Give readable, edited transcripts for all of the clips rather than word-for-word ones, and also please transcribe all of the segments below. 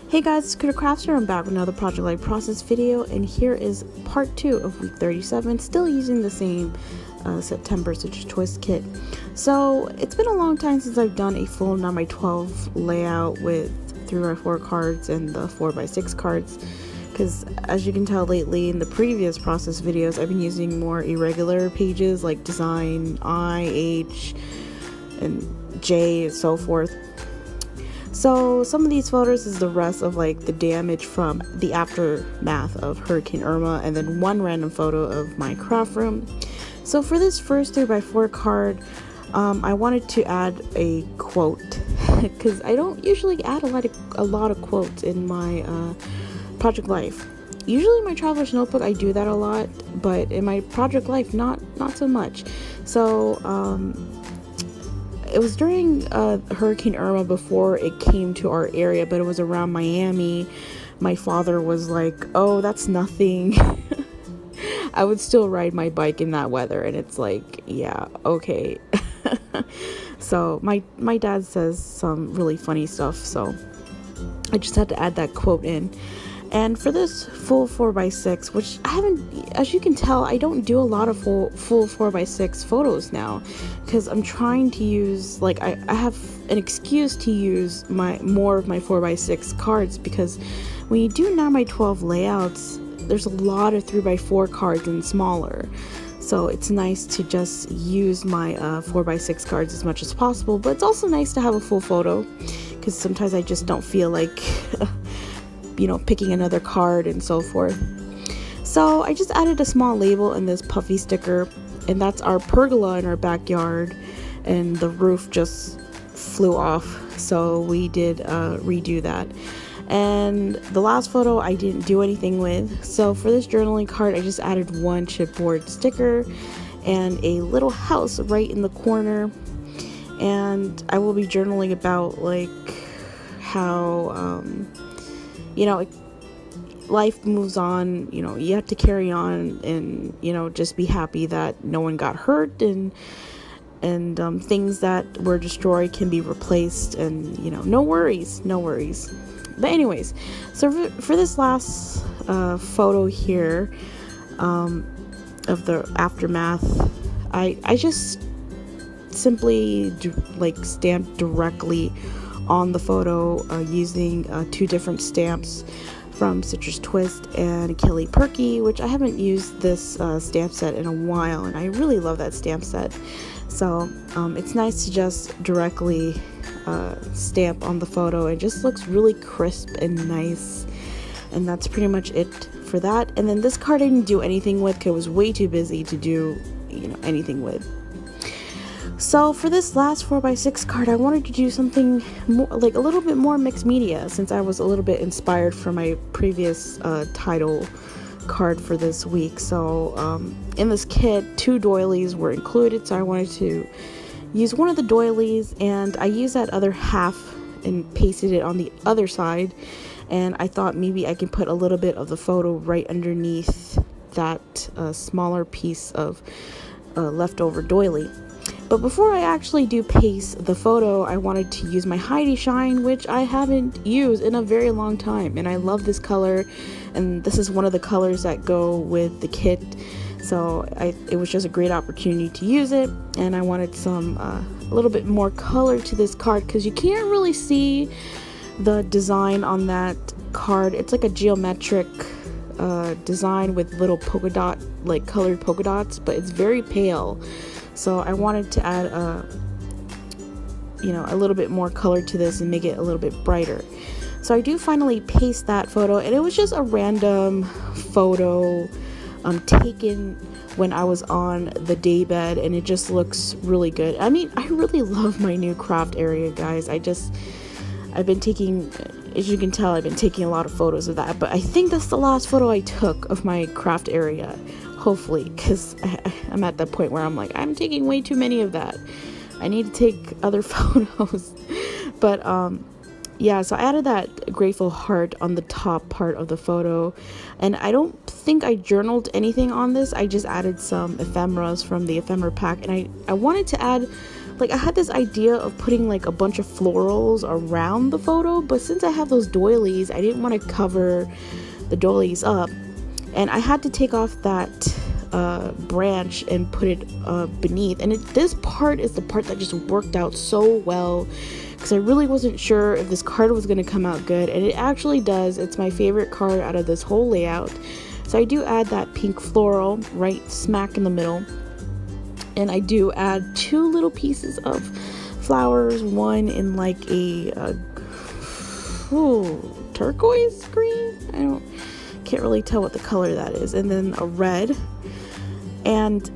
Hey guys, it's Critter Crafter. I'm back with another Project Life Process video, and here is part 2 of week 37, still using the same September Citrus Twist kit. So it's been a long time since I've done a full 9x12 layout with 3x4 cards and the 4x6 cards, because as you can tell lately in the previous process videos, I've been using more irregular pages like design, I, H, and J, and so forth. So some of these photos is the rest of like the damage from the aftermath of Hurricane Irma, and then one random photo of my craft room. So for this first 3x4 card, I wanted to add a quote because I don't usually add a lot of quotes in my Project Life. Usually in my Traveler's Notebook I do that a lot, but in my Project Life not so much. So it was during Hurricane Irma before it came to our area, but it was around Miami. My father was like, oh, that's nothing. I would still ride my bike in that weather, and it's like, yeah, okay. So my dad says some really funny stuff, so I just had to add that quote in. And for this full 4x6, which I haven't, as you can tell, I don't do a lot of full 4x6 photos now, because I'm trying to use, like, I have an excuse to use more of my 4x6 cards, because when you do 9x12 layouts, there's a lot of 3x4 cards and smaller. So it's nice to just use my 4x6 cards as much as possible, but it's also nice to have a full photo, because sometimes I just don't feel like picking another card and so forth. So I just added a small label and this puffy sticker, and that's our pergola in our backyard, and the roof just flew off, so we did redo that. And the last photo I didn't do anything with, so for this journaling card I just added one chipboard sticker and a little house right in the corner, and I will be journaling about like how life moves on, you have to carry on, and just be happy that no one got hurt, and things that were destroyed can be replaced, and no worries. But anyways, so for this last photo here of the aftermath, I just simply stamped directly on the photo using two different stamps from Citrus Twist and Kelly Perky, which I haven't used this stamp set in a while, and I really love that stamp set. So it's nice to just directly stamp on the photo. It just looks really crisp and nice, and that's pretty much it for that. And then this card I didn't do anything with because I was way too busy to do anything with. So for this last 4x6 card, I wanted to do something more, like a little bit more mixed media, since I was a little bit inspired from my previous title card for this week. So in this kit, 2 doilies were included, so I wanted to use one of the doilies, and I used that other half and pasted it on the other side, and I thought maybe I can put a little bit of the photo right underneath that smaller piece of leftover doily. But before I actually do paste the photo, I wanted to use my Heidi Shine, which I haven't used in a very long time, and I love this color, and this is one of the colors that go with the kit, so it was just a great opportunity to use it. And I wanted some a little bit more color to this card, because you can't really see the design on that card. It's like a geometric design with little polka dot, like colored polka dots, but it's very pale. So I wanted to add a little bit more color to this and make it a little bit brighter. So I do finally paste that photo, and it was just a random photo taken when I was on the daybed, and it just looks really good. I mean, I really love my new craft area, guys. I've been taking, as you can tell, I've been taking a lot of photos of that, but I think that's the last photo I took of my craft area. Hopefully, because I'm at that point where I'm like, I'm taking way too many of that. I need to take other photos. But yeah, so I added that grateful heart on the top part of the photo, and I don't think I journaled anything on this. I just added some ephemeras from the ephemera pack, and I wanted to add like I had this idea of putting like a bunch of florals around the photo, but since I have those doilies, I didn't want to cover the doilies up, and I had to take off that branch and put it beneath. And this part is the part that just worked out so well, because I really wasn't sure if this card was going to come out good, and it actually does. It's my favorite card out of this whole layout. So I do add that pink floral right smack in the middle, and I do add 2 little pieces of flowers, one in like a turquoise green. Can't really tell what the color that is, and then a red. And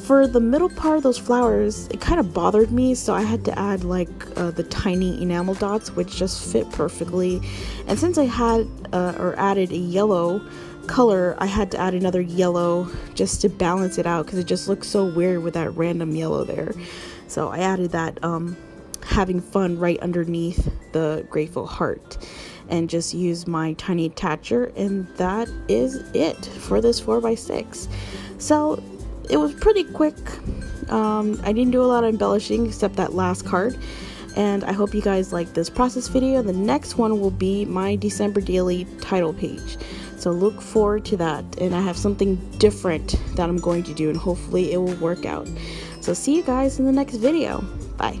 for the middle part of those flowers, it kind of bothered me, so I had to add like the tiny enamel dots, which just fit perfectly. And since I had added a yellow color, I had to add another yellow just to balance it out, because it just looks so weird with that random yellow there. So I added that having fun right underneath the grateful heart, and just use my tiny attacher, and that is it for this 4x6. So it was pretty quick. I didn't do a lot of embellishing except that last card, and I hope you guys like this process video. The next one will be my December daily title page, so look forward to that. And I have something different that I'm going to do, and hopefully it will work out. So see you guys in the next video. Bye.